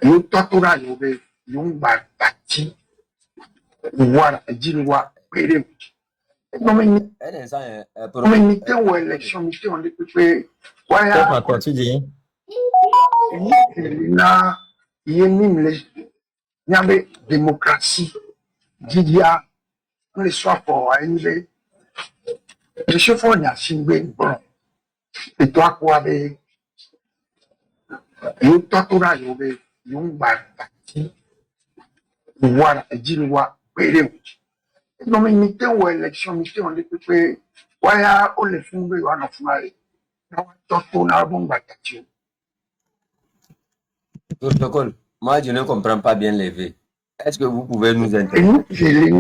Yo totora yobe yumba tati wara jinwa pere. Non mais mité ou élection mité on dit que waya Quoi, tu dis? na yemim le nyabe démocratie didia on le soit pour ainbe je suis fort nya singbe bon et toi quoi be yo totora yobe yumba tati wara jinwa pere. Non mais mité ou élection mité on dit que waya on le fumbe wana fumaye na totona bomba tati. Protocole, moi je ne comprends pas bien les V. Est-ce que vous pouvez nous interroger?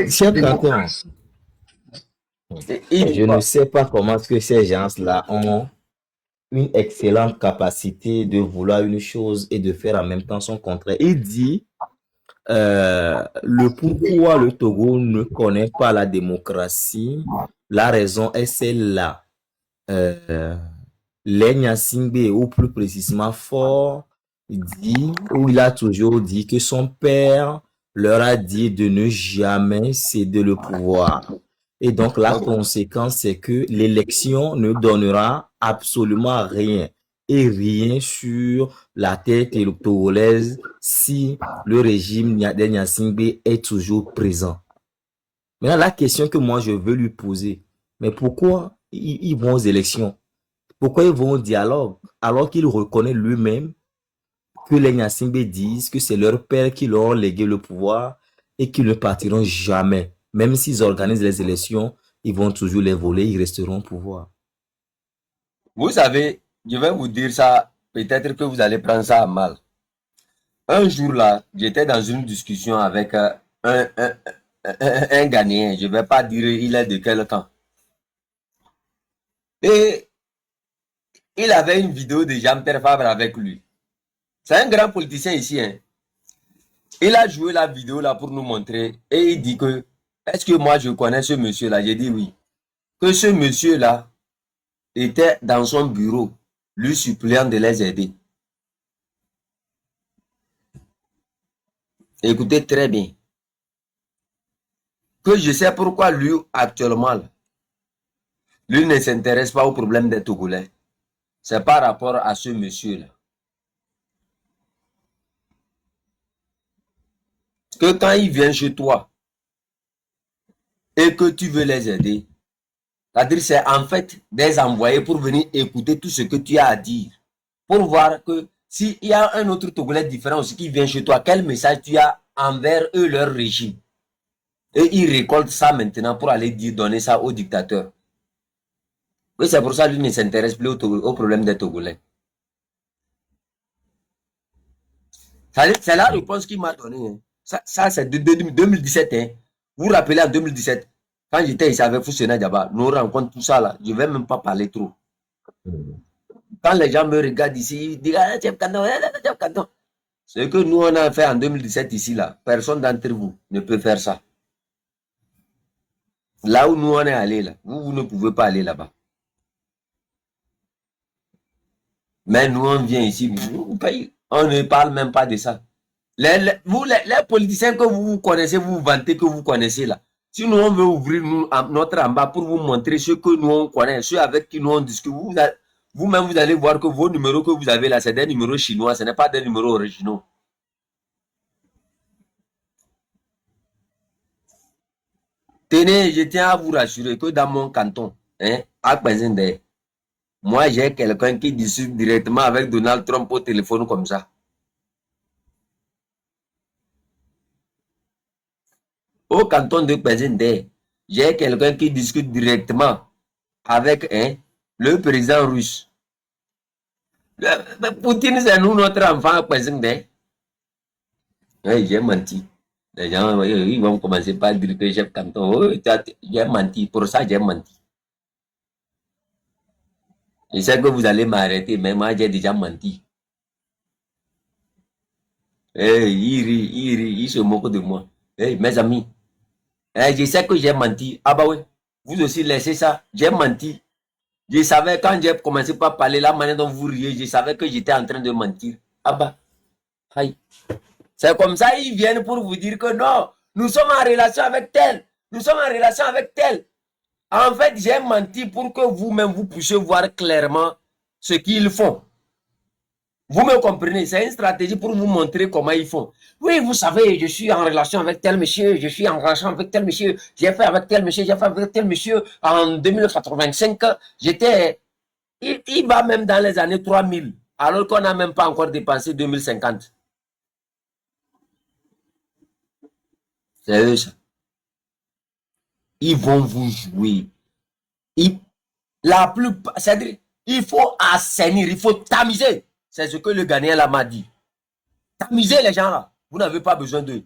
Cher canton, je ne sais pas comment est-ce que ces gens-là ont une excellente capacité de vouloir une chose et de faire en même temps son contraire. Il dit le pourquoi le Togo ne connaît pas la démocratie. La raison est celle-là. Les Nyasingbe, ou plus précisément Fort, il a toujours dit que son père leur a dit de ne jamais céder le pouvoir. Et donc, la conséquence, c'est que l'élection ne donnera absolument rien et rien sur la tête togolaise si le régime des Nyasingbe est toujours présent. Maintenant, la question que moi, je veux lui poser, mais pourquoi ils vont aux élections? Pourquoi ils vont au dialogue alors qu'il reconnaît lui-même que les Nyasingbe disent que c'est leur père qui leur a légué le pouvoir et qu'ils ne partiront jamais. Même s'ils organisent les élections, ils vont toujours les voler, ils resteront au pouvoir. Vous savez, je vais vous dire ça, peut-être que vous allez prendre ça à mal. Un jour là, j'étais dans une discussion avec un Ghanéen, je ne vais pas dire il est de quel camp. Et il avait une vidéo de Jean-Pierre Fabre avec lui. C'est un grand politicien ici. Hein. Il a joué la vidéo là pour nous montrer et il dit que est-ce que moi je connais ce monsieur là? J'ai dit oui. Que ce monsieur là était dans son bureau, lui suppliant de les aider. Écoutez très bien. Que je sais pourquoi lui actuellement, lui ne s'intéresse pas au problème des Togolais. C'est par rapport à ce monsieur là. Que quand il vient chez toi et que tu veux les aider, c'est-à-dire c'est en fait des envoyés pour venir écouter tout ce que tu as à dire. Pour voir que s'il y a un autre Togolais différent aussi qui vient chez toi, quel message tu as envers eux, leur régime. Et ils récoltent ça maintenant pour aller dire, donner ça aux dictateurs. Oui, c'est pour ça que lui ne s'intéresse plus au problème des Togolais. C'est la réponse qu'il m'a donnée. Hein. Ça c'est de 2017. Hein. Vous vous rappelez en 2017, quand j'étais ici avec Foussena Diaba, nous rencontrons tout ça là. Je ne vais même pas parler trop. Quand les gens me regardent ici, ils disent ah, Chef Kanton. Ce que nous on a fait en 2017 ici là, personne d'entre vous ne peut faire ça. Là où nous on est allé là, vous ne pouvez pas aller là-bas. Mais nous on vient ici, on ne parle même pas de ça. Les politiciens que vous connaissez, vous vantez que vous connaissez là. Si nous on veut ouvrir notre en bas pour vous montrer ce que nous on connaît, ceux avec qui nous on discute, vous-même vous allez voir que vos numéros que vous avez là, c'est des numéros chinois, ce n'est pas des numéros originaux. Tenez, je tiens à vous rassurer que dans mon canton, hein, à Kwazende, moi j'ai quelqu'un qui discute directement avec Donald Trump au téléphone comme ça. Au canton de Kwazende, j'ai quelqu'un qui discute directement avec le président russe. Poutine, c'est nous notre enfant à Kwazende. Oui, j'ai menti. Les gens ils vont commencer par dire que chef canton, oh, j'ai menti. Pour ça, j'ai menti. Je sais que vous allez m'arrêter, mais moi, j'ai déjà menti. Hey, il rit, il se moque de moi. Hey, mes amis, hey, je sais que j'ai menti. Ah bah oui, vous aussi laissez ça. J'ai menti. Je savais, quand j'ai commencé par parler, la manière dont vous riez, je savais que j'étais en train de mentir. Ah bah, aïe. C'est comme ça, ils viennent pour vous dire que non, nous sommes en relation avec tel, nous sommes en relation avec tel. En fait, j'ai menti pour que vous-même, vous puissiez voir clairement ce qu'ils font. Vous me comprenez, c'est une stratégie pour vous montrer comment ils font. Oui, vous savez, je suis en relation avec tel monsieur, je suis en relation avec tel monsieur, j'ai fait avec tel monsieur, j'ai fait avec tel monsieur. En 2085, j'étais... Il va même dans les années 3000, alors qu'on n'a même pas encore dépensé 2050. C'est eux, ça. Ils vont vous jouer. La plupart, c'est-à-dire, il faut assainir, il faut tamiser. C'est ce que le Ghanéen là m'a dit. Tamiser les gens là. Vous n'avez pas besoin d'eux.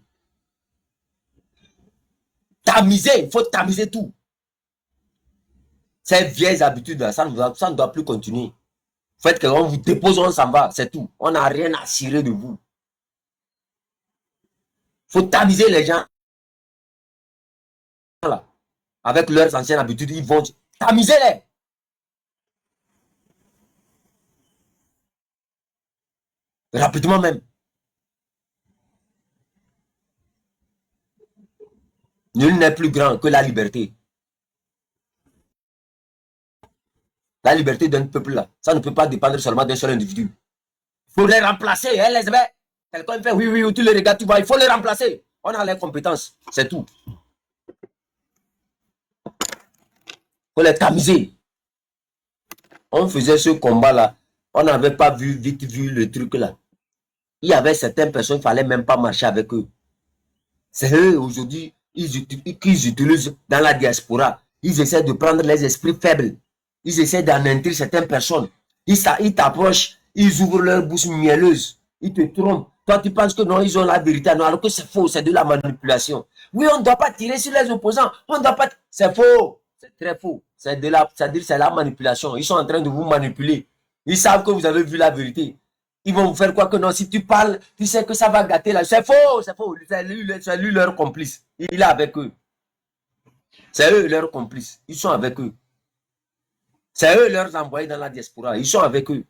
Tamiser, il faut tamiser tout. Ces vieilles habitudes là, ça ne doit plus continuer. Faites que on vous dépose, on s'en va, c'est tout. On n'a rien à cirer de vous. Il faut tamiser les gens là. Avec leurs anciennes habitudes, ils vont tamiser-les. Rapidement même. Nul n'est plus grand que la liberté. La liberté d'un peuple là, ça ne peut pas dépendre seulement d'un seul individu. Il faut les remplacer, hein, les bêtes. Quelqu'un fait oui, oui, tu les regardes, tu vois, il faut les remplacer. On a les compétences, c'est tout. Il faut les tamiser. On faisait ce combat là, on n'avait pas vite vu le truc là. Il y avait certaines personnes, il ne fallait même pas marcher avec eux. C'est eux aujourd'hui qu'ils utilisent dans la diaspora. Ils essaient de prendre les esprits faibles. Ils essaient d'anéantir certaines personnes. Ils t'approchent, ils ouvrent leur bouche mielleuse. Ils te trompent. Toi, tu penses que non, ils ont la vérité. Non, alors que c'est faux, c'est de la manipulation. Oui, on ne doit pas tirer sur les opposants. On ne doit pas... C'est faux. C'est très faux. C'est-à-dire c'est la manipulation. Ils sont en train de vous manipuler. Ils savent que vous avez vu la vérité. Ils vont vous faire quoi que non, si tu parles, tu sais que ça va gâter là. C'est faux, c'est faux. C'est lui leur complice. Il est avec eux. C'est eux leurs complices. Ils sont avec eux. C'est eux leurs envoyés dans la diaspora. Ils sont avec eux.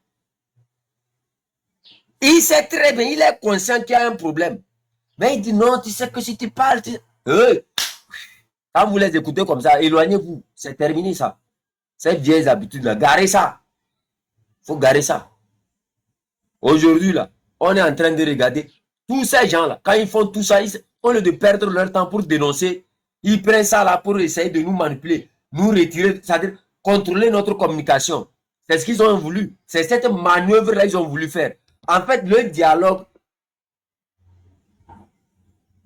Il sait très bien, il est conscient qu'il y a un problème. Mais il dit non, tu sais que si tu parles, quand vous les écoutez comme ça, éloignez-vous. C'est terminé ça. Ces vieilles habitudes-là, garez ça. Il faut garer ça. Aujourd'hui, là, on est en train de regarder tous ces gens-là. Quand ils font tout ça, au lieu de perdre leur temps pour dénoncer, ils prennent ça là pour essayer de nous manipuler, nous retirer, c'est-à-dire contrôler notre communication. C'est ce qu'ils ont voulu. C'est cette manœuvre-là qu'ils ont voulu faire. En fait, le dialogue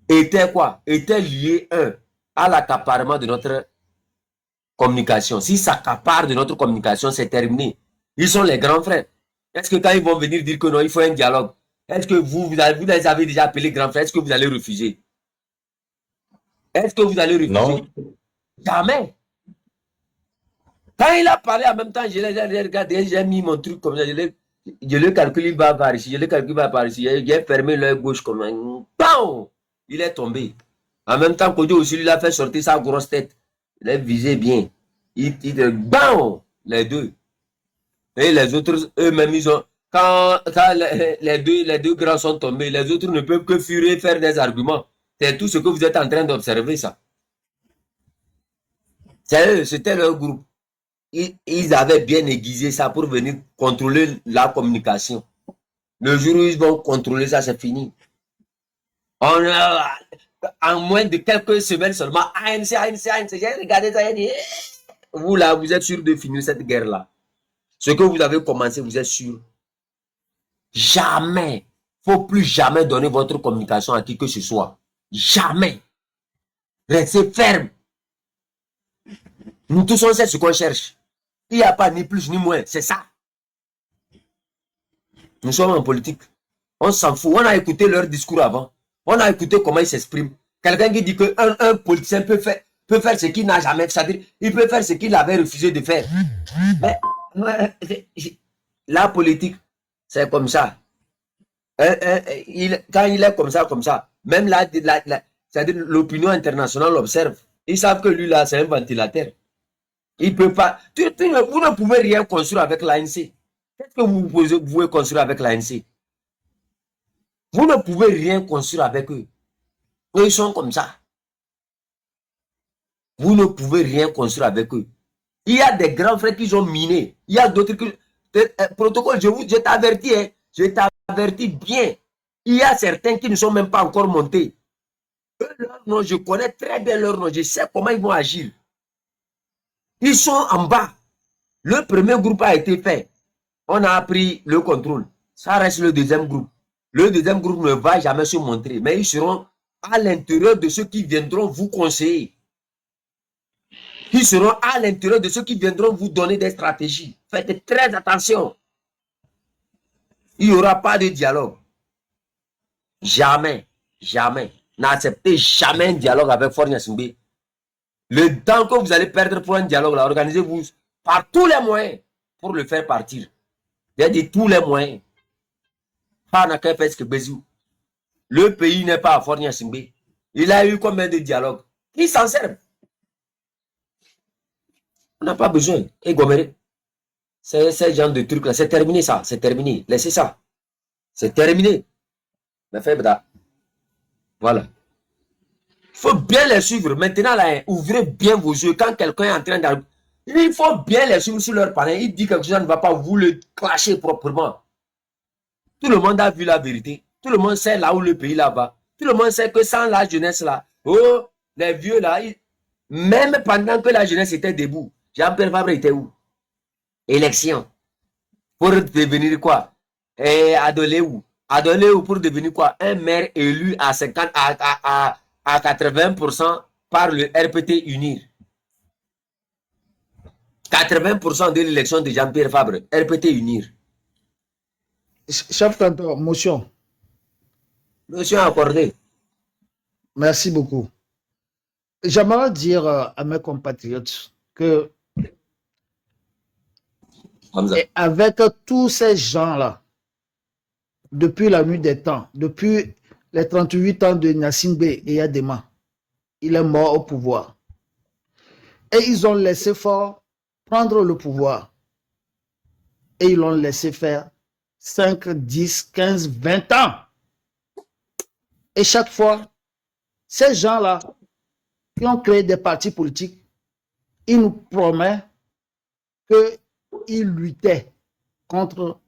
était quoi? Était lié, à l'accaparement de notre communication. Si ça accapare de notre communication, c'est terminé. Ils sont les grands frères. Est-ce que quand ils vont venir dire que non, il faut un dialogue, est-ce que vous les avez déjà appelés grands frères? Est-ce que vous allez refuser? Est-ce que vous allez refuser? Non. Jamais. Quand il a parlé en même temps, je l'ai regardé, j'ai mis mon truc comme ça, je le calcule, il va par ici, je le calcule, il va par ici, j'ai fermé l'œil gauche comme un... Bam! Il est tombé. En même temps, Kodjo aussi, il a fait sortir sa grosse tête. Il a visé bien. Il bam! Les deux. Et les autres, eux-mêmes, ils ont... Quand les deux grands sont tombés, les autres ne peuvent que fuir et faire des arguments. C'est tout ce que vous êtes en train d'observer, ça. C'est eux, c'était leur groupe. Ils avaient bien aiguisé ça pour venir contrôler la communication. Le jour où ils vont contrôler ça, c'est fini. En moins de quelques semaines seulement, ANC, j'ai regardé ça, j'ai dit, vous là, vous êtes sûr de finir cette guerre-là. Ce que vous avez commencé, vous êtes sûr. Jamais. Il ne faut plus jamais donner votre communication à qui que ce soit. Jamais. Restez ferme. Nous tous, on sait ce qu'on cherche. Il n'y a pas ni plus ni moins. C'est ça. Nous sommes en politique. On s'en fout. On a écouté leur discours avant. On a écouté comment ils s'expriment. Quelqu'un qui dit qu'un politicien peut faire ce qu'il n'a jamais fait. C'est-à-dire, il peut faire ce qu'il avait refusé de faire. Mais la politique, c'est comme ça. Quand il est comme ça, même c'est-à-dire l'opinion internationale l'observe. Ils savent que lui, là, c'est un ventilateur. Il peut pas. Vous ne pouvez rien construire avec l'ANC. Qu'est-ce que vous pouvez construire avec l'ANC? Vous ne pouvez rien construire avec eux. Eux, ils sont comme ça. Vous ne pouvez rien construire avec eux. Il y a des grands frères qui ont miné. Il y a d'autres qui... Protocole, je t'avertis, hein, je t'avertis bien. Il y a certains qui ne sont même pas encore montés. Eux, leur nom, je connais très bien leur nom. Je sais comment ils vont agir. Ils sont en bas. Le premier groupe a été fait. On a pris le contrôle. Ça reste le deuxième groupe. Le deuxième groupe ne va jamais se montrer. Mais ils seront à l'intérieur de ceux qui viendront vous conseiller. Ils seront à l'intérieur de ceux qui viendront vous donner des stratégies. Faites très attention. Il n'y aura pas de dialogue. Jamais. Jamais. N'acceptez jamais un dialogue avec Faure Gnassingbé. Le temps que vous allez perdre pour un dialogue, là, organisez-vous par tous les moyens pour le faire partir. J'ai dit tous les moyens. Pas n'a qu'à faire ce que Bézou. Le pays n'est pas à Faure Gnassingbé. Il a eu combien de dialogues? Qui s'en servent? On n'a pas besoin. Et Goméré, c'est ce genre de trucs là. C'est terminé ça. C'est terminé. Laissez ça. C'est terminé. Mais faites ça. Voilà. Il faut bien les suivre. Maintenant, là, hein, ouvrez bien vos yeux. Quand quelqu'un est en train d'arriver, il faut bien les suivre sur leur panel. Il dit quelque chose ne va pas, vous le clasher proprement. Tout le monde a vu la vérité. Tout le monde sait là où le pays là va. Tout le monde sait que sans la jeunesse là, oh, les vieux là, même pendant que la jeunesse était debout, Jean-Pierre Fabre était où? Élection. Pour devenir quoi? Adolé où? Adolé où pour devenir quoi? Un maire élu à 50, à 80% par le RPT Unir. 80% de l'élection de Jean-Pierre Fabre, RPT Unir. Chef canton, motion. Motion accordée. Merci beaucoup. J'aimerais dire à mes compatriotes que avec tous ces gens-là, depuis la nuit des temps, depuis les 38 ans de Gnassingbé et Yadema, il est mort au pouvoir. Et ils ont laissé Faure prendre le pouvoir. Et ils l'ont laissé faire 5, 10, 15, 20 ans. Et chaque fois, ces gens-là qui ont créé des partis politiques, ils nous promettent qu'ils luttaient contre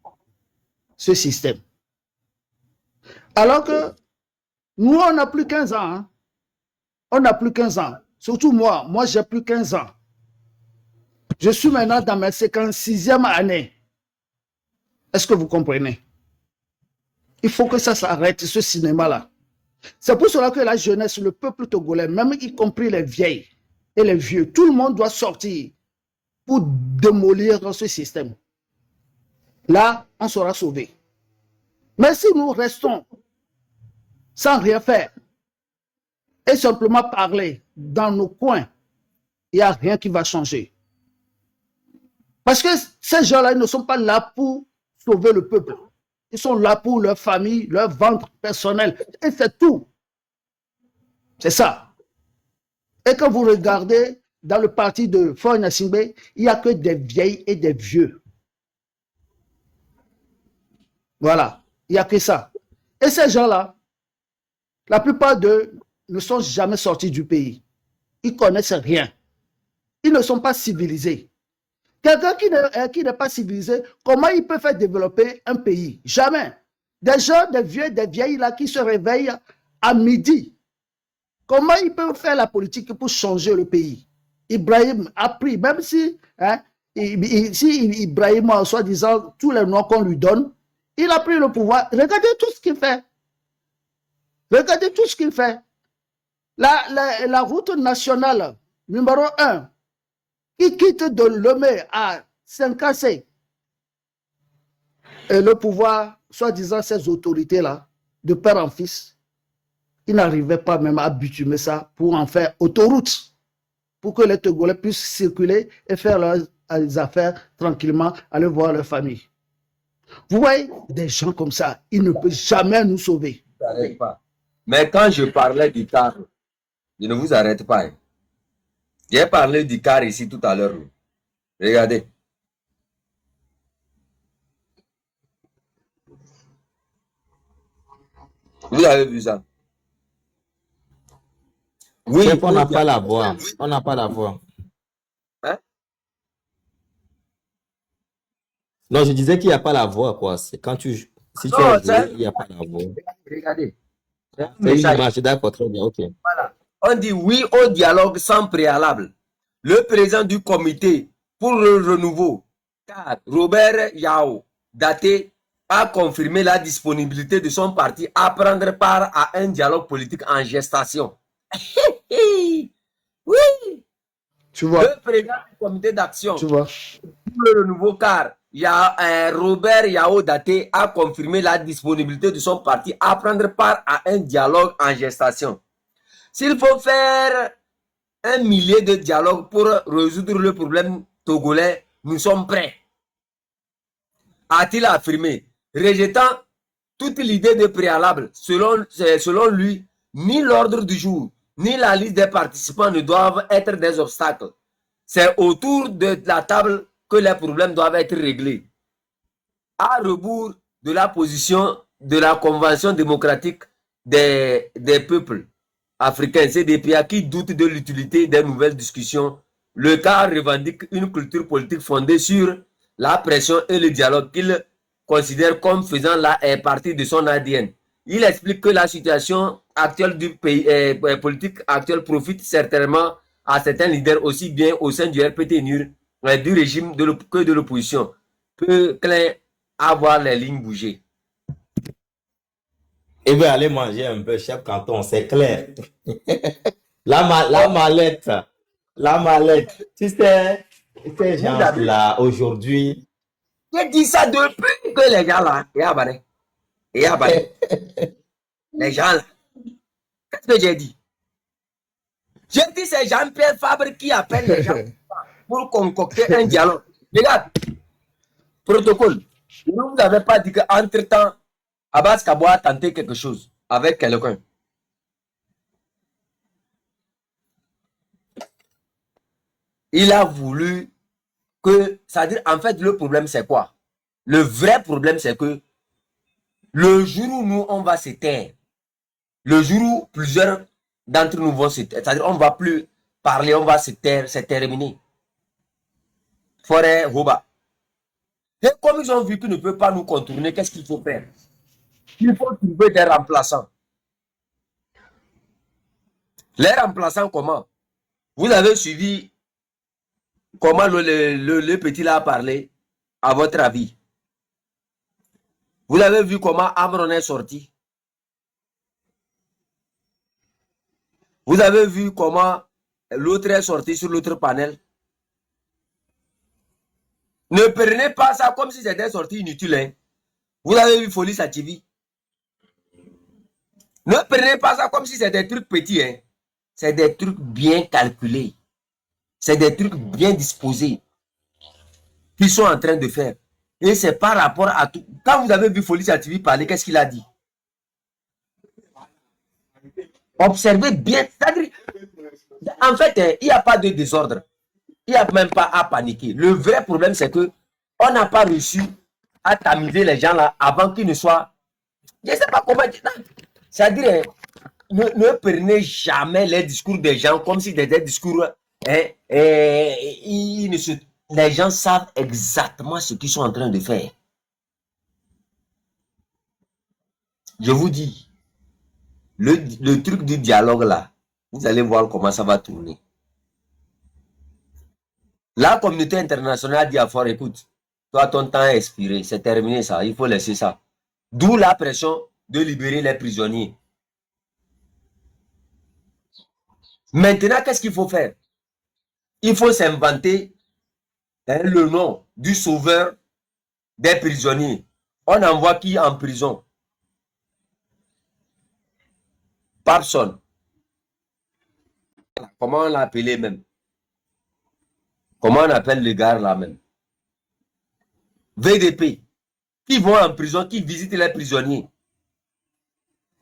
ce système. Alors que nous, on n'a plus 15 ans. Hein. On n'a plus 15 ans. Surtout moi. Moi, j'ai plus 15 ans. Je suis maintenant dans ma 56e année. Est-ce que vous comprenez? Il faut que ça s'arrête, ce cinéma-là. C'est pour cela que la jeunesse, le peuple togolais, même y compris les vieilles et les vieux, tout le monde doit sortir pour démolir ce système. Là, on sera sauvé. Mais si nous restons sans rien faire et simplement parler dans nos coins, il n'y a rien qui va changer. Parce que ces gens-là, ils ne sont pas là pour sauver le peuple. Ils sont là pour leur famille, leur ventre personnel. Et c'est tout. C'est ça. Et quand vous regardez dans le parti de Faure Gnassingbé, il n'y a que des vieilles et des vieux. Voilà. Il n'y a que ça. Et ces gens-là, la plupart d'eux ne sont jamais sortis du pays. Ils ne connaissent rien. Ils ne sont pas civilisés. Quelqu'un qui n'est pas civilisé, comment il peut faire développer un pays? Jamais. Des gens, des vieux, des vieilles là qui se réveillent à midi. Comment ils peuvent faire la politique pour changer le pays? Ibrahim a pris, même si, hein, si Ibrahim, soi-disant, tous les noms qu'on lui donne, il a pris le pouvoir. Regardez tout ce qu'il fait. Regardez tout ce qu'il fait. La route nationale numéro 1, qui quitte de Lomé à Saint-Cassé, et le pouvoir, soi-disant ces autorités-là, de père en fils, ils n'arrivaient pas même à bitumer ça pour en faire autoroute, pour que les Togolais puissent circuler et faire leurs affaires tranquillement, aller voir leur famille. Vous voyez, des gens comme ça, ils ne peuvent jamais nous sauver. Mais quand je parlais du car, je ne vous arrête pas. Hein. J'ai parlé du car ici tout à l'heure. Regardez. Vous avez vu ça? Oui, Chef, on au n'a pas dialogue. la voix. On n'a pas la voix. Hein? Non, je disais qu'il n'y a pas la voix, quoi. C'est quand si tu as Non, joué, il n'y a pas la voix. regardez. C'est un C'est une message. image, d'accord, très bien, ok. Voilà. On dit oui au dialogue sans préalable. Le président du comité pour le renouveau, car Robert Yao Daté, a confirmé la disponibilité de son parti à prendre part à un dialogue politique en gestation. Oui, Tu vois, le président du comité d'action tu vois. pour le renouveau, car Robert Yao Daté a confirmé la disponibilité de son parti à prendre part à un dialogue en gestation. S'il faut faire 1 millier de dialogues pour résoudre le problème togolais, nous sommes prêts, a-t-il affirmé, rejetant toute l'idée de préalable. Selon lui, ni l'ordre du jour, ni la liste des participants ne doivent être des obstacles. C'est autour de la table que les problèmes doivent être réglés. À rebours de la position de la Convention démocratique des peuples africains, CDPA, qui doute de l'utilité des nouvelles discussions, le cas revendique une culture politique fondée sur la pression et le dialogue qu'il considère comme faisant partie de son ADN. Il explique que la situation actuelle du pays politique actuel profite certainement à certains leaders aussi bien au sein du RPT-NUR, du régime que de l'opposition. Peu clair à voir les lignes bouger. Il veut aller manger un peu, chef Canton, c'est clair. La mallette. La mallette. Tu sais, ces gens-là, aujourd'hui, J'ai dit ça depuis que les gens là, les gens là, qu'est-ce que j'ai dit? J'ai dit c'est Jean-Pierre Fabre qui appelle les gens pour concocter un dialogue. Regarde, protocole. Ne vous avez pas dit qu'entre-temps, Abbas Kabo a tenté quelque chose avec quelqu'un. Il a voulu que, c'est-à-dire, en fait, le problème, c'est quoi? Le vrai problème, c'est que le jour où nous, on va se taire, le jour où plusieurs d'entre nous vont se taire, c'est-à-dire, on ne va plus parler, on va se taire, c'est terminé. Forêt, Hoba. Et comme ils ont vu qu'ils ne peuvent pas nous contourner, qu'est-ce qu'il faut faire? Il faut trouver des remplaçants. Les remplaçants, comment? Vous avez suivi comment le petit là a parlé, à votre avis? Vous avez vu comment Amron est sorti? Vous avez vu comment l'autre est sorti sur l'autre panel? Ne prenez pas ça comme si c'était sorti inutile. Hein? Vous avez vu Folie Sativi? Ne prenez pas ça comme si c'était des trucs petits. Hein? C'est des trucs bien calculés. C'est des trucs bien disposés qu'ils sont en train de faire. Et c'est par rapport à tout. Quand vous avez vu Folie Sativi parler, qu'est-ce qu'il a dit? Observez bien. En fait, il n'y a pas de désordre. Il n'y a même pas à paniquer. Le vrai problème, c'est que on n'a pas réussi à tamiser les gens là avant qu'ils ne soient. Je ne sais pas comment dire. C'est-à-dire, ne prenez jamais les discours des gens comme si c'était des discours. Les gens savent exactement ce qu'ils sont en train de faire. Je vous dis, le truc du dialogue là, vous allez voir comment ça va tourner. La communauté internationale dit à fort, écoute, toi ton temps est expiré, c'est terminé ça, il faut laisser ça. D'où la pression de libérer les prisonniers. Maintenant, qu'est-ce qu'il faut faire? Il faut s'inventer le nom du sauveur des prisonniers. On envoie qui en prison? Papson. Comment on l'a appelé même? Comment on appelle le gars là même? VDP. Qui vont en prison, qui visitent les prisonniers.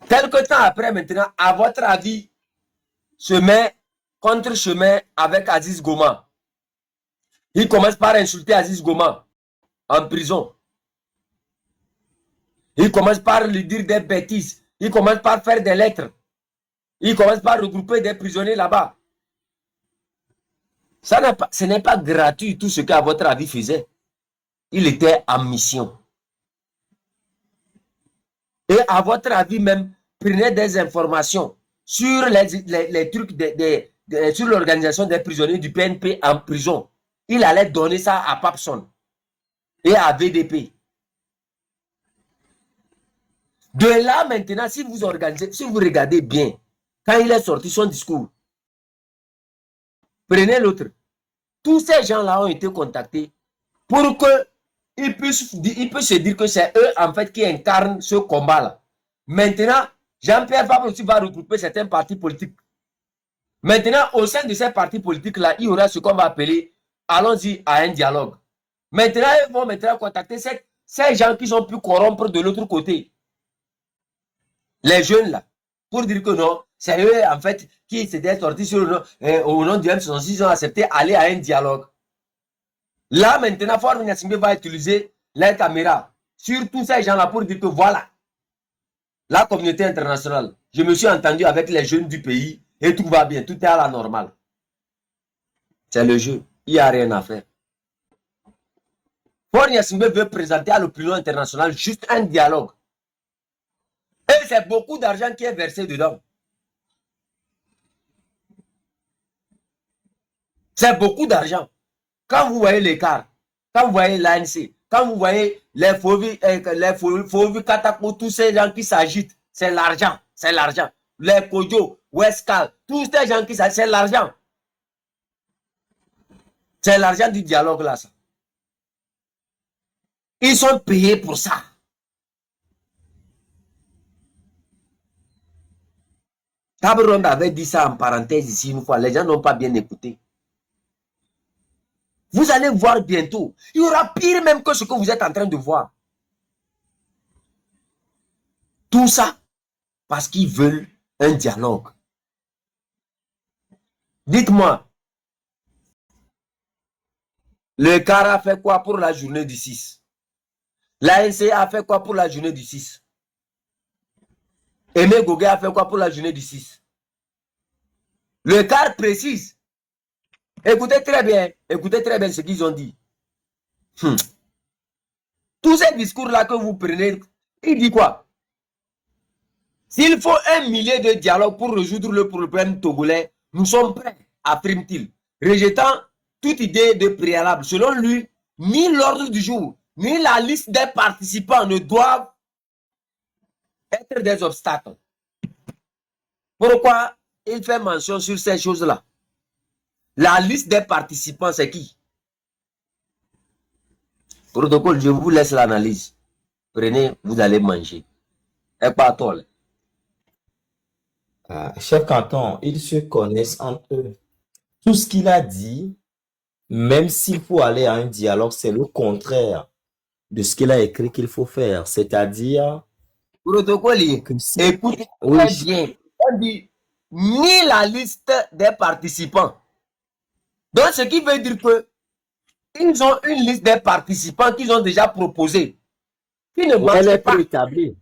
Quelque temps après maintenant, à votre avis, chemin contre chemin avec Aziz Goma. Il commence par insulter Aziz Goma en prison. Il commence par lui dire des bêtises. Il commence par faire des lettres. Il commence par regrouper des prisonniers là-bas. Ce n'est pas gratuit tout ce qu'à votre avis faisait. Il était en mission. Et à votre avis même, prenez des informations sur les trucs sur l'organisation des prisonniers du PNP en prison. Il allait donner ça à Papson et à VDP. De là maintenant, si vous organisez, si vous regardez bien, quand il est sorti son discours, prenez l'autre. Tous ces gens-là ont été contactés pour qu'ils puissent se dire que c'est eux en fait qui incarnent ce combat-là. Maintenant, Jean-Pierre Fabre aussi va regrouper certains partis politiques. Maintenant, au sein de ces partis politiques-là, il y aura ce qu'on va appeler, allons-y à un dialogue. Maintenant, ils vont maintenant contacter ces gens qui sont pu corrompre de l'autre côté. Les jeunes là, pour dire que non, c'est eux en fait qui s'étaient sortis sur au nom du M66, ils ont accepté aller à un dialogue. Là maintenant, Faure Gnassingbé va utiliser les caméras sur tous ces gens-là pour dire que voilà, la communauté internationale, je me suis entendu avec les jeunes du pays et tout va bien, tout est à la normale. C'est le jeu, il n'y a rien à faire. Faure Gnassingbé veut présenter à l'opinion internationale juste un dialogue. Et c'est beaucoup d'argent qui est versé dedans. C'est beaucoup d'argent. Quand vous voyez l'écart, quand vous voyez l'ANC, quand vous voyez les Fovi Katako, tous ces gens qui s'agitent, c'est l'argent, c'est l'argent. Les Kojo, Westcal, tous ces gens qui s'agitent, c'est l'argent. C'est l'argent du dialogue là. Ça. Ils sont payés pour ça. Tabron avait dit ça en parenthèse ici une fois. Les gens n'ont pas bien écouté. Vous allez voir bientôt. Il y aura pire même que ce que vous êtes en train de voir. Tout ça parce qu'ils veulent un dialogue. Dites-moi, le CAR a fait quoi pour la journée du 6? L'ANC a fait quoi pour la journée du 6? Aimé Gogué a fait quoi pour la journée du 6? Le CAR précise. Écoutez très bien ce qu'ils ont dit. Tous ces discours-là que vous prenez, il dit quoi? S'il faut 1 millier de dialogues pour résoudre le problème togolais, nous sommes prêts, affirme-t-il, rejetant toute idée de préalable. Selon lui, ni l'ordre du jour, ni la liste des participants ne doivent être des obstacles. Pourquoi il fait mention sur ces choses-là? La liste des participants, c'est qui? Protocole, je vous laisse l'analyse. Prenez, vous allez manger. Et pas toi. Chef Canton, ils se connaissent entre eux. Tout ce qu'il a dit, même s'il faut aller à un dialogue, c'est le contraire de ce qu'il a écrit qu'il faut faire. C'est-à-dire Protocole, que si... écoutez Oui, très bien. On dit ni la liste des participants. Donc, ce qui veut dire que ils ont une liste des participants qu'ils ont déjà proposée. Qui ne elle est manque pas. préétablie.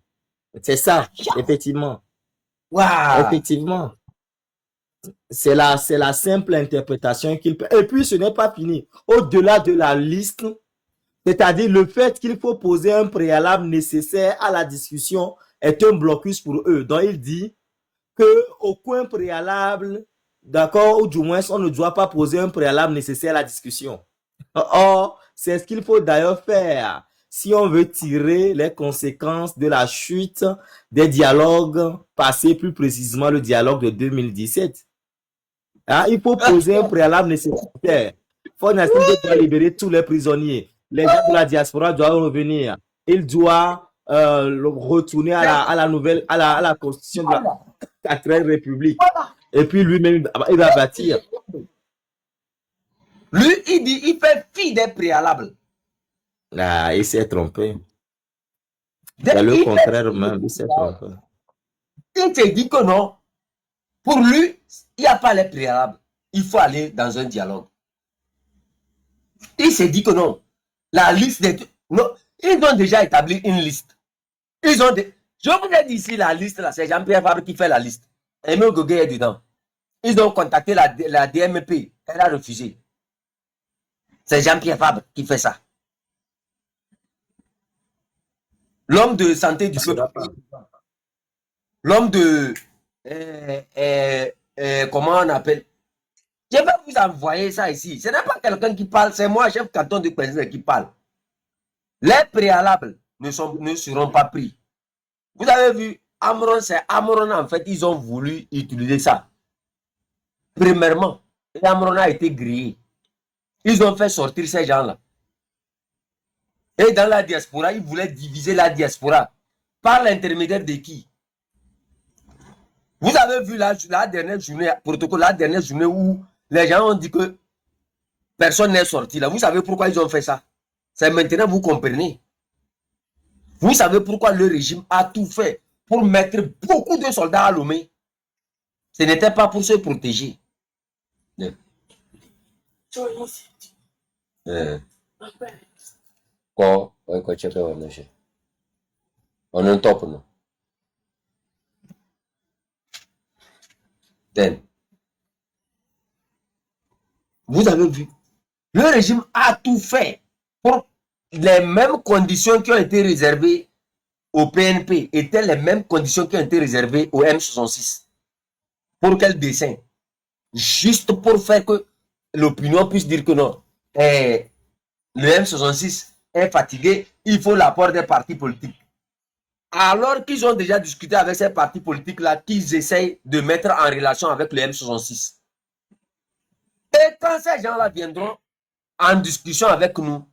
C'est ça, effectivement. Wow. Effectivement. C'est la simple interprétation qu'il peut. Et puis, ce n'est pas fini. Au-delà de la liste, c'est-à-dire le fait qu'il faut poser un préalable nécessaire à la discussion est un blocus pour eux. Donc, il dit qu'aucun préalable, d'accord, ou du moins, on ne doit pas poser un préalable nécessaire à la discussion. Or, c'est ce qu'il faut d'ailleurs faire si on veut tirer les conséquences de la chute des dialogues passés, plus précisément le dialogue de 2017. Hein, il faut poser un préalable nécessaire. Faure Gnassingbé doit libérer tous les prisonniers. Les gens de la diaspora doivent revenir. Il doit retourner à la constitution de la 4e République. Et puis lui-même, il va bâtir. Lui, il dit, il fait fi des préalables. Ah, il s'est trompé. C'est le contraire même, il s'est trompé. Il te dit que non. Pour lui, il n'y a pas les préalables. Il faut aller dans un dialogue. Il s'est dit que non. La liste des... Non, ils ont déjà établi une liste. Ils ont... Je vous ai dit ici, la liste, là, c'est Jean-Pierre Fabre qui fait la liste. Aimé Goguet est dedans. Ils ont contacté la DMP. Elle a refusé. C'est Jean-Pierre Fabre qui fait ça. L'homme de santé du peuple. L'homme de... comment on appelle? Je vais vous envoyer ça ici. Ce n'est pas quelqu'un qui parle, c'est moi, chef canton de président, qui parle. Les préalables ne seront pas pris. Vous avez vu, Amron, c'est Amron, en fait, ils ont voulu utiliser ça. Premièrement, Amron a été grillé. Ils ont fait sortir ces gens-là. Et dans la diaspora, ils voulaient diviser la diaspora. Par l'intermédiaire de qui? Vous avez vu la dernière journée, protocole, la dernière journée où les gens ont dit que personne n'est sorti là. Vous savez pourquoi ils ont fait ça? C'est maintenant, vous comprenez. Vous savez pourquoi le régime a tout fait pour mettre beaucoup de soldats à Lomé. Ce n'était pas pour se protéger. Quoi? On est top, non? Vous avez vu, le régime a tout fait pour les mêmes conditions qui ont été réservées au PNP, étaient les mêmes conditions qui ont été réservées au M66. Pour quel dessein? Juste pour faire que l'opinion puisse dire que non, le M66 est fatigué, il faut l'apport des partis politiques. Alors qu'ils ont déjà discuté avec ces partis politiques-là, qu'ils essayent de mettre en relation avec le M66. Et quand ces gens-là viendront en discussion avec nous,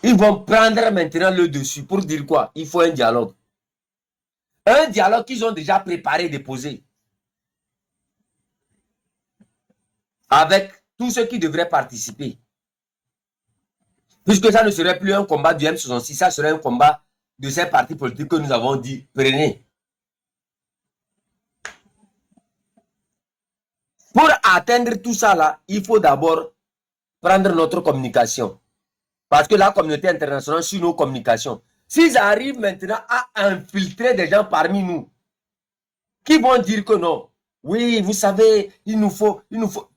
ils vont prendre maintenant le dessus pour dire quoi? Il faut un dialogue. Un dialogue qu'ils ont déjà préparé, déposé. Avec tous ceux qui devraient participer. Puisque ça ne serait plus un combat du M66, ça serait un combat de ces partis politiques que nous avons dit, prenez. Pour atteindre tout ça là, il faut d'abord prendre notre communication. Parce que la communauté internationale suit nos communications. S'ils arrivent maintenant à infiltrer des gens parmi nous, qui vont dire que non, oui, vous savez, il nous faut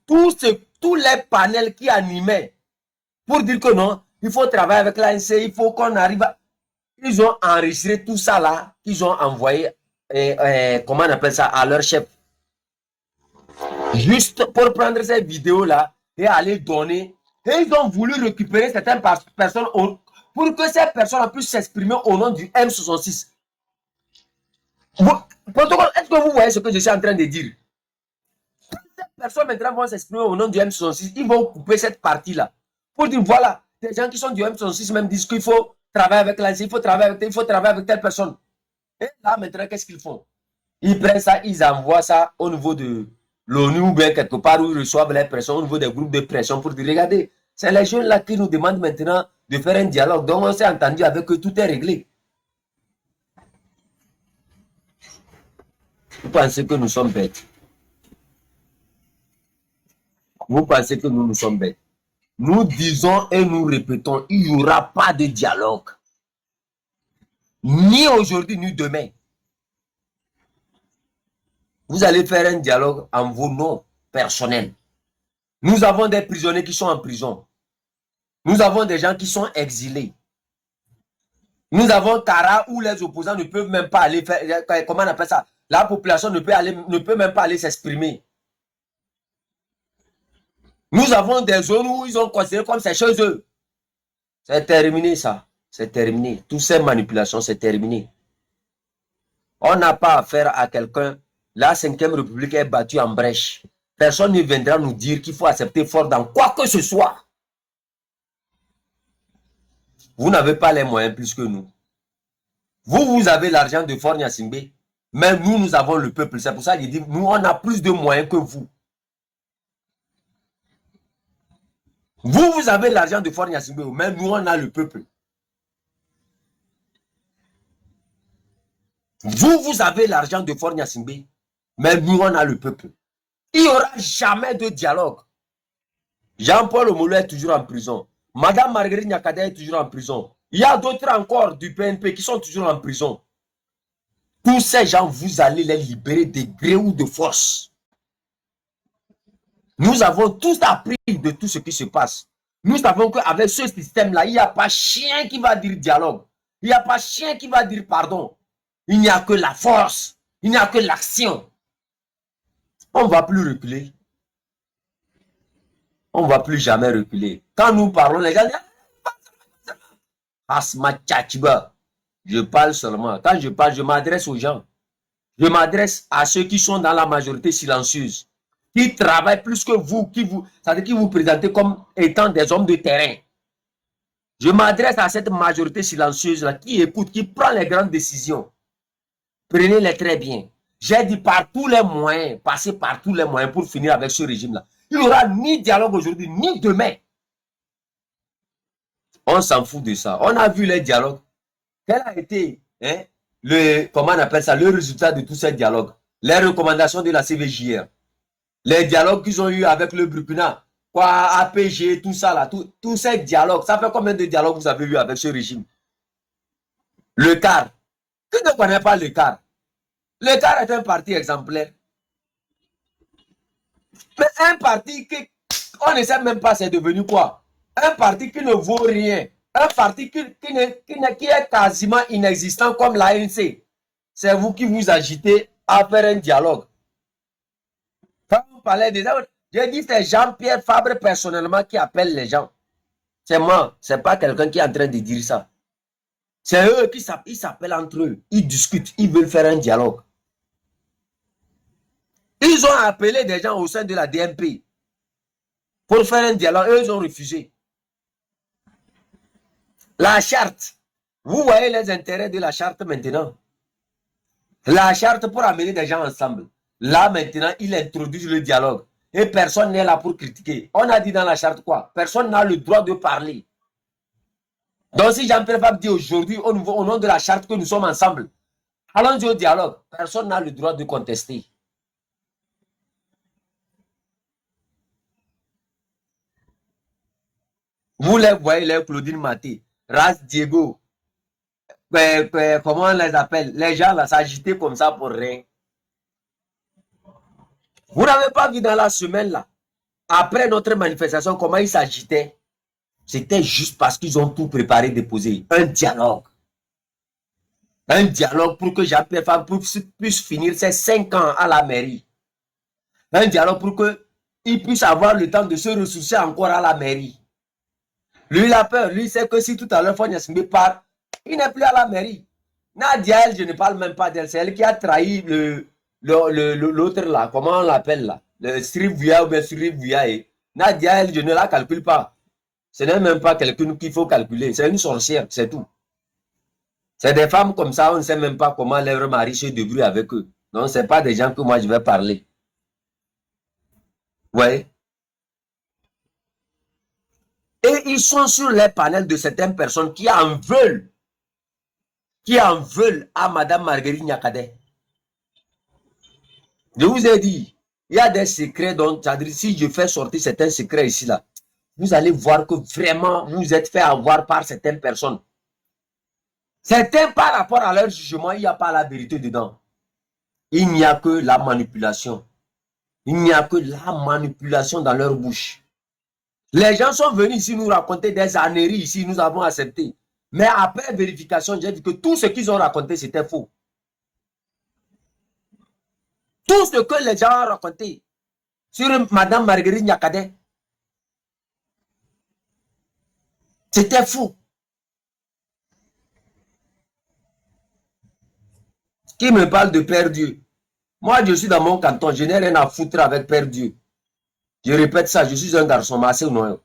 tous les panels qui animaient pour dire que non, il faut travailler avec l'ANC, il faut qu'on arrive à... Ils ont enregistré tout ça là, qu'ils ont envoyé, comment on appelle ça, à leur chef. Juste pour prendre ces vidéos-là et aller donner. Et ils ont voulu récupérer certaines personnes pour que ces personnes puissent s'exprimer au nom du M66. Est-ce que vous voyez ce que je suis en train de dire? Ces personnes maintenant vont s'exprimer au nom du M66. Ils vont couper cette partie-là. Pour dire, voilà, des gens qui sont du M66 même disent qu'il faut travailler avec l'ANC, il faut travailler avec telle personne. Et là, maintenant, qu'est-ce qu'ils font? Ils prennent ça, ils envoient ça au niveau de l'ONU ou bien quelque part où ils reçoivent les pressions au niveau des groupes de pression pour dire, regardez, c'est les jeunes là qui nous demandent maintenant de faire un dialogue. Donc on s'est entendu avec eux, tout est réglé. Vous pensez que nous sommes bêtes? Vous pensez que nous sommes bêtes? Nous disons et nous répétons, il n'y aura pas de dialogue. Ni aujourd'hui, ni demain. Vous allez faire un dialogue en vos noms personnels. Nous avons des prisonniers qui sont en prison. Nous avons des gens qui sont exilés. Nous avons Kara où les opposants ne peuvent même pas aller faire, comment on appelle ça? La population ne peut même pas aller s'exprimer. Nous avons des zones où ils ont considéré comme c'est chez eux. C'est terminé ça. C'est terminé. Toutes ces manipulations, c'est terminé. On n'a pas affaire à quelqu'un. La 5e République est battue en brèche. Personne ne viendra nous dire qu'il faut accepter fort dans quoi que ce soit. Vous n'avez pas les moyens plus que nous. Vous avez l'argent de Fort Gnassingbé, mais nous avons le peuple. C'est pour ça que je dis, nous, on a plus de moyens que vous. Vous avez l'argent de Fort Gnassingbé, mais nous, on a le peuple. Vous avez l'argent de Fort Gnassingbé, mais nous, on a le peuple. Il n'y aura jamais de dialogue. Jean-Paul Omolo est toujours en prison. Madame Marguerite Nyakadé est toujours en prison. Il y a d'autres encore du PNP qui sont toujours en prison. Tous ces gens, vous allez les libérer de gré ou de force. Nous avons tous appris de tout ce qui se passe. Nous savons qu'avec ce système-là, il n'y a pas chien qui va dire dialogue. Il n'y a pas chien qui va dire pardon. Il n'y a que la force. Il n'y a que l'action. On ne va plus reculer. On ne va plus jamais reculer. Quand nous parlons, les gens disent Asma Tchatchiba. Je parle seulement. Quand je parle, je m'adresse aux gens. Je m'adresse à ceux qui sont dans la majorité silencieuse, qui travaillent plus que vous, c'est-à-dire qui vous présentez comme étant des hommes de terrain. Je m'adresse à cette majorité silencieuse-là qui écoute, qui prend les grandes décisions. Prenez-les très bien. J'ai dit par tous les moyens, passer par tous les moyens pour finir avec ce régime-là. Il n'y aura ni dialogue aujourd'hui, ni demain. On s'en fout de ça. On a vu les dialogues. Quel a été comment on appelle ça, le résultat de tous ces dialogues? Les recommandations de la CVJR. Les dialogues qu'ils ont eu avec le Burkina. Quoi, APG, tout ça là. Tous ces dialogues. Ça fait combien de dialogues vous avez eu avec ce régime? Le CAR. Qui ne connaît pas le CAR? Le CAR est un parti exemplaire. Mais un parti qui, on ne sait même pas c'est devenu quoi. Un parti qui ne vaut rien. Un parti qui est quasiment inexistant comme l'ANC. C'est vous qui vous agitez à faire un dialogue. Quand vous parlez des autres, j'ai dit c'est Jean-Pierre Fabre personnellement qui appelle les gens. C'est moi, c'est pas quelqu'un qui est en train de dire ça. C'est eux qui s'appellent entre eux. Ils discutent, ils veulent faire un dialogue. Ils ont appelé des gens au sein de la DMP pour faire un dialogue. Eux, ils ont refusé. La charte. Vous voyez les intérêts de la charte maintenant. La charte pour amener des gens ensemble. Là, maintenant, il introduit le dialogue. Et personne n'est là pour critiquer. On a dit dans la charte quoi? Personne n'a le droit de parler. Donc, si Jean-Pierre Fabre dit aujourd'hui, au nom de la charte que nous sommes ensemble, allons-y au dialogue. Personne n'a le droit de contester. Vous les voyez, les Claudine Maté, Ras Diego, comment on les appelle? Les gens là s'agitaient comme ça pour rien. Vous n'avez pas vu dans la semaine là, après notre manifestation, comment ils s'agitaient? C'était juste parce qu'ils ont tout préparé, déposé. Un dialogue. Un dialogue pour que Jean-Pierre Fabre puisse finir ses 5 ans à la mairie. Un dialogue pour qu'il puisse avoir le temps de se ressourcer encore à la mairie. Lui, il a peur. Lui, il sait que si tout à l'heure, Fonia Singbe part, il n'est plus à la mairie. Nadia, elle, je ne parle même pas d'elle. C'est elle qui a trahi l'autre là. Comment on l'appelle là? Le Srivuya ou bien Srivuya. Nadia, elle, je ne la calcule pas. Ce n'est même pas quelqu'un qu'il faut calculer. C'est une sorcière, c'est tout. C'est des femmes comme ça, on ne sait même pas comment leur mari se débrouille avec eux. Donc, ce n'est pas des gens que moi je vais parler. Vous voyez? Et ils sont sur les panels de certaines personnes qui en veulent à Madame Marguerite Nyakadé. Je vous ai dit, il y a des secrets dont, c'est-à-dire, si je fais sortir certains secrets ici, là, vous allez voir que vraiment, vous êtes fait avoir par certaines personnes. Certains, par rapport à leur jugement, il n'y a pas la vérité dedans. Il n'y a que la manipulation. Il n'y a que la manipulation dans leur bouche. Les gens sont venus ici nous raconter des âneries ici, nous avons accepté. Mais après vérification, j'ai dit que tout ce qu'ils ont raconté, c'était faux. Tout ce que les gens ont raconté sur Madame Marguerite Nyakadé, c'était faux. Qui me parle de Père Dieu? Moi, je suis dans mon canton, je n'ai rien à foutre avec Père Dieu. Je répète ça, je suis un garçon massé ou non.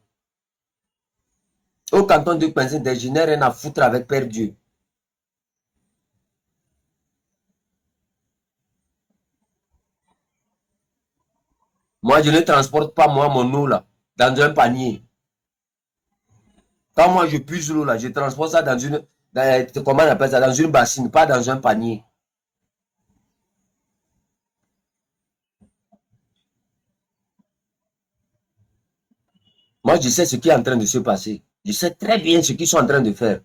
Au canton de Pensin, je n'ai rien à foutre avec Père Dieu. Moi, je ne transporte pas moi mon eau là, dans un panier. Quand moi je puise l'eau là, je transporte ça dans une, comment on appelle ça, dans une bassine, pas dans un panier. Moi, je sais ce qui est en train de se passer. Je sais très bien ce qu'ils sont en train de faire.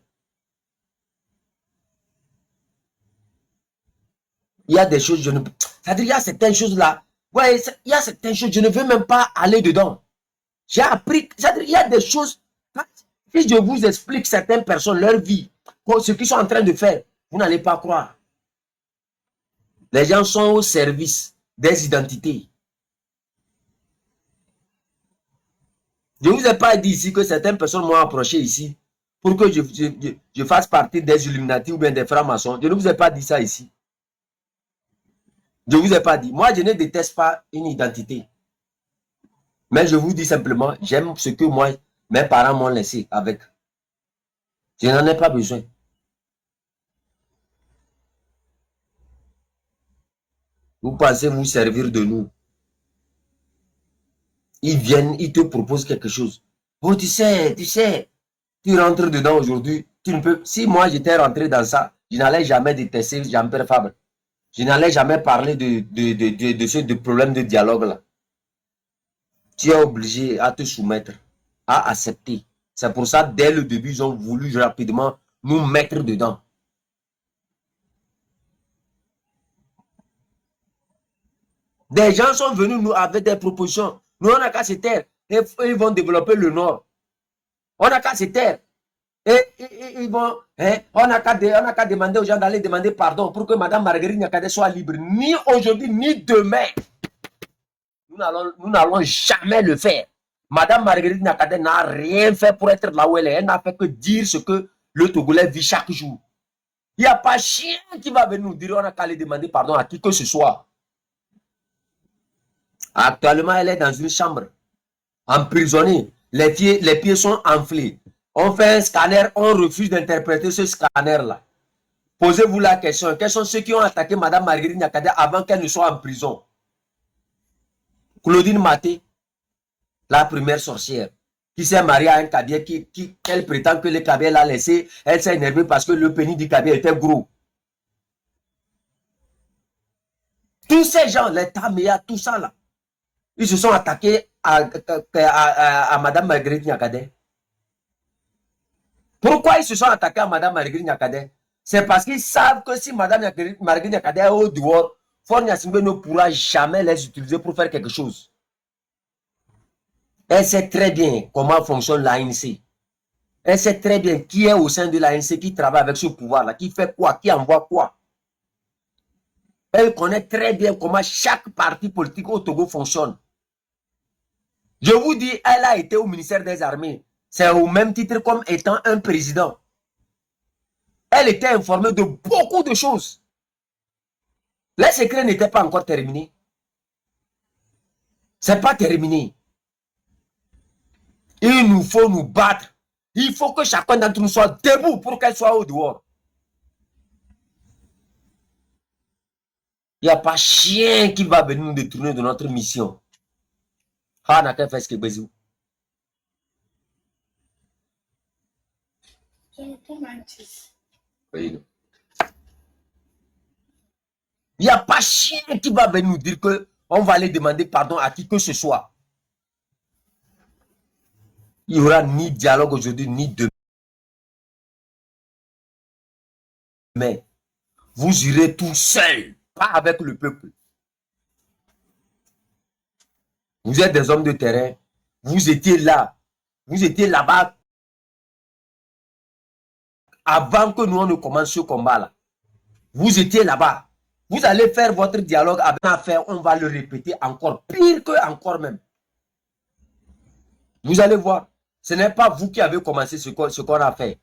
Il y a des choses, je ne... C'est-à-dire, il y a certaines choses là. Ouais, il y a certaines choses, je ne veux même pas aller dedans. J'ai appris, c'est-à-dire, il y a des choses. Si je vous explique certaines personnes, leur vie, ce qu'ils sont en train de faire, vous n'allez pas croire. Les gens sont au service des identités. Je ne vous ai pas dit ici que certaines personnes m'ont approché ici pour que je fasse partie des Illuminati ou bien des francs-maçons. Je ne vous ai pas dit ça ici. Je ne vous ai pas dit. Moi, je ne déteste pas une identité. Mais je vous dis simplement, j'aime ce que moi, mes parents m'ont laissé avec. Je n'en ai pas besoin. Vous pensez vous servir de nous. Ils viennent, ils te proposent quelque chose. Oh, tu sais, tu rentres dedans aujourd'hui, tu ne peux... Si moi j'étais rentré dans ça, je n'allais jamais détester Jean-Pierre Fabre. Je n'allais jamais parler de ce problème de dialogue là. Tu es obligé à te soumettre, à accepter. C'est pour ça, dès le début, ils ont voulu rapidement nous mettre dedans. Des gens sont venus nous avec des propositions. Nous, on n'a qu'à se taire. Et ils vont développer le Nord. On n'a qu'à se taire. Et ils vont, hein, on n'a qu'à demander aux gens d'aller demander pardon pour que Mme Marguerite Nyakade soit libre. Ni aujourd'hui, ni demain. Nous n'allons jamais le faire. Mme Marguerite Nyakade n'a rien fait pour être là où elle est. Elle n'a fait que dire ce que le Togolais vit chaque jour. Il n'y a pas chien qui va venir nous dire on n'a qu'à aller demander pardon à qui que ce soit. Actuellement, elle est dans une chambre, emprisonnée. Les pieds sont enflés. On fait un scanner, on refuse d'interpréter ce scanner-là. Posez-vous la question. Quels sont ceux qui ont attaqué Mme Marguerite Nyakade avant qu'elle ne soit en prison? Claudine Maté, la première sorcière, qui s'est mariée à un Kabyle, elle prétend que le Kabyle l'a laissé. Elle s'est énervée parce que le pénis du Kabyle était gros. Tous ces gens, les Taméa, tout ça là, ils se sont attaqués à Mme Marguerite Nyakade. Pourquoi ils se sont attaqués à Mme Marguerite Nyakade? C'est parce qu'ils savent que si Mme Marguerite Nyakade est au dehors, Faure Gnassingbé ne pourra jamais les utiliser pour faire quelque chose. Elle sait très bien comment fonctionne l'ANC. Elle sait très bien qui est au sein de l'ANC, qui travaille avec ce pouvoir-là, qui fait quoi, qui envoie quoi. Elle connaît très bien comment chaque parti politique au Togo fonctionne. Je vous dis, elle a été au ministère des Armées. C'est au même titre comme étant un président. Elle était informée de beaucoup de choses. Les secrets n'étaient pas encore terminés. Ce n'est pas terminé. Il nous faut nous battre. Il faut que chacun d'entre nous soit debout pour qu'elle soit au dehors. Il n'y a pas chien qui va venir nous détourner de notre mission. Ah, n'a qu'à faire ce que besoin. Il n'y a pas chien qui va venir nous dire que on va aller demander pardon à qui que ce soit. Il n'y aura ni dialogue aujourd'hui, ni demain. Mais vous irez tout seul, pas avec le peuple. Vous êtes des hommes de terrain. Vous étiez là. Vous étiez là-bas avant que nous on ne commence ce combat-là. Vous étiez là-bas. Vous allez faire votre dialogue avec l'affaire. On va le répéter encore. Pire que encore même. Vous allez voir. Ce n'est pas vous qui avez commencé ce qu'on a fait.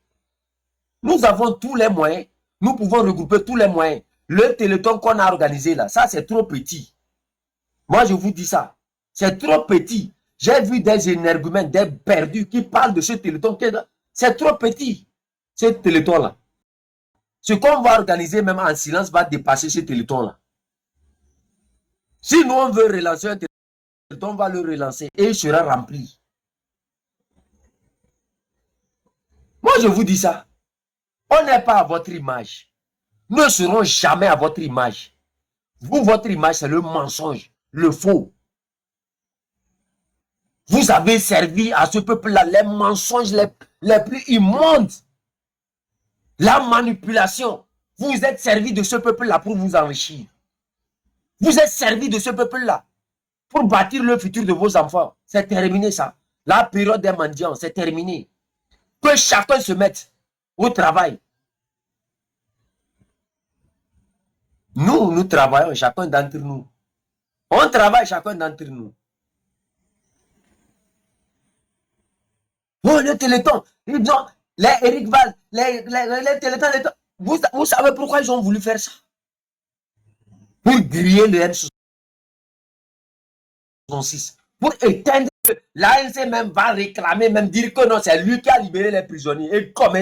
Nous avons tous les moyens. Nous pouvons regrouper tous les moyens. Le téléthon qu'on a organisé là, ça c'est trop petit. Moi je vous dis ça. C'est trop petit. J'ai vu des énergumènes, des perdus qui parlent de ce téléthon. C'est trop petit, ce téléthon-là. Ce qu'on va organiser même en silence va dépasser ce téléthon-là. Si nous on veut relancer un téléthon, on va le relancer et il sera rempli. Moi je vous dis ça. On n'est pas à votre image. Nous ne serons jamais à votre image. Vous, votre image, c'est le mensonge, le faux. Vous avez servi à ce peuple-là les mensonges les plus immondes. La manipulation. Vous êtes servi de ce peuple-là pour vous enrichir. Vous êtes servi de ce peuple-là pour bâtir le futur de vos enfants. C'est terminé ça. La période des mendiants, c'est terminé. Que chacun se mette au travail. Nous travaillons, chacun d'entre nous. On travaille, chacun d'entre nous. Oh, le Téléthon, les Eric Val, les Téléthon, vous savez pourquoi ils ont voulu faire ça? Pour griller le M66. Pour éteindre. L'ANC même va réclamer, même dire que non, c'est lui qui a libéré les prisonniers. Et comme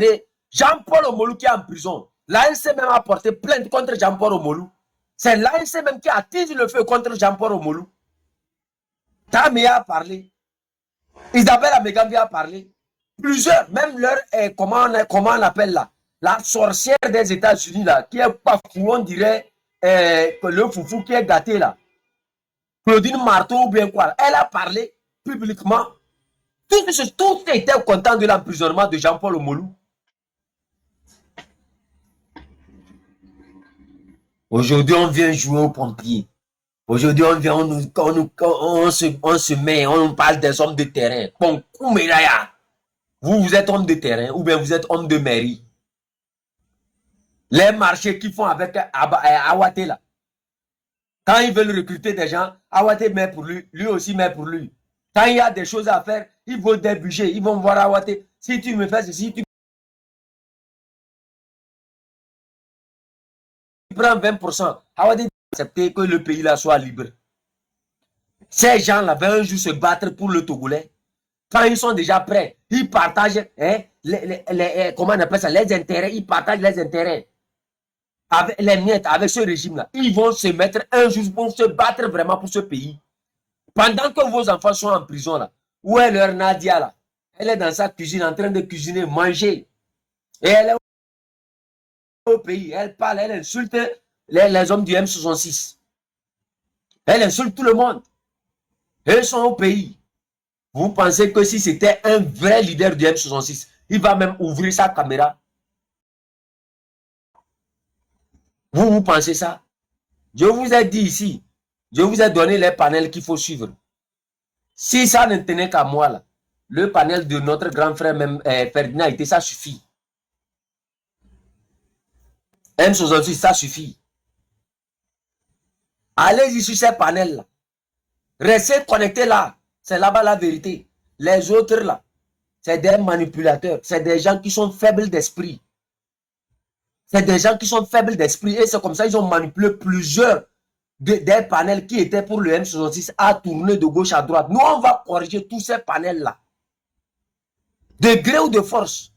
Jean-Paul Omolou qui est en prison. L'ANC même a porté plainte contre Jean-Paul Omolou. C'est l'ANC même qui attise le feu contre Jean-Paul Omolou. Tamé a parlé. Isabelle Amegambi a parlé. Plusieurs, même leur, comment on l'appelle là, la sorcière des États-Unis là, qui est pas fou, on dirait le foufou qui est gâté là. Claudine Marteau ou bien quoi. Elle a parlé publiquement. Tout était content de l'emprisonnement de Jean-Paul Omolou. Aujourd'hui, on vient jouer aux pompiers. Aujourd'hui, on vient, on se met, on parle des hommes de terrain. Bon, vous êtes homme de terrain ou bien vous êtes homme de mairie. Les marchés qu'ils font avec Awate là. Quand ils veulent recruter des gens, Awate met pour lui, lui aussi met pour lui. Quand il y a des choses à faire, ils vont des budgets, ils vont voir Awate. Si tu me fais ceci, tu prends 20%. Awate accepter que le pays là soit libre. Ces gens-là veulent un jour se battre pour le Togolais. Quand ils sont déjà prêts, ils partagent comment on appelle ça, les intérêts, ils partagent les intérêts. Avec les miettes, avec ce régime-là, ils vont se mettre un jour pour se battre vraiment pour ce pays. Pendant que vos enfants sont en prison là, où est leur Nadia là? Elle est dans sa cuisine en train de cuisiner, manger. Et elle est au pays, elle parle, elle insulte les hommes du M66. Elle insulte tout le monde. Elles sont au pays. Vous pensez que si c'était un vrai leader du M66, il va même ouvrir sa caméra? Vous pensez ça? Je vous ai dit ici, je vous ai donné les panels qu'il faut suivre. Si ça ne tenait qu'à moi, là, le panel de notre grand frère même, Ferdinand, ça suffit. M66, ça suffit. Allez-y sur ces panels-là. Restez connectés là. C'est là-bas la vérité. Les autres là, c'est des manipulateurs. C'est des gens qui sont faibles d'esprit. C'est des gens qui sont faibles d'esprit. Et c'est comme ça qu'ils ont manipulé plusieurs des panels qui étaient pour le M66 à tourner de gauche à droite. Nous, on va corriger tous ces panels-là. De gré ou de force.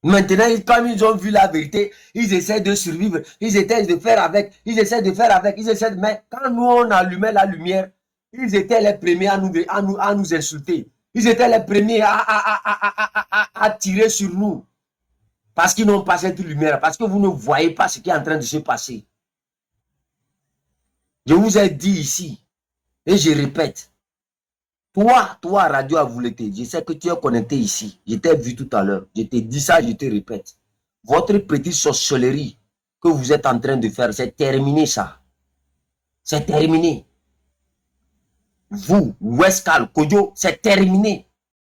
Maintenant, comme ils ont vu la vérité, ils essaient de survivre, ils essaient de faire avec, mais quand nous on allumait la lumière, ils étaient les premiers à nous insulter. Ils étaient les premiers à tirer sur nous. Parce qu'ils n'ont pas cette lumière, parce que vous ne voyez pas ce qui est en train de se passer. Je vous ai dit ici, et je répète, toi, Radio Avouleté, je sais que tu es connecté ici. Je t'ai vu tout à l'heure. Je t'ai dit ça, je te répète. Votre petite sorcellerie que vous êtes en train de faire, c'est terminé ça. C'est terminé. Vous, Wescal, Kodjo, c'est terminé.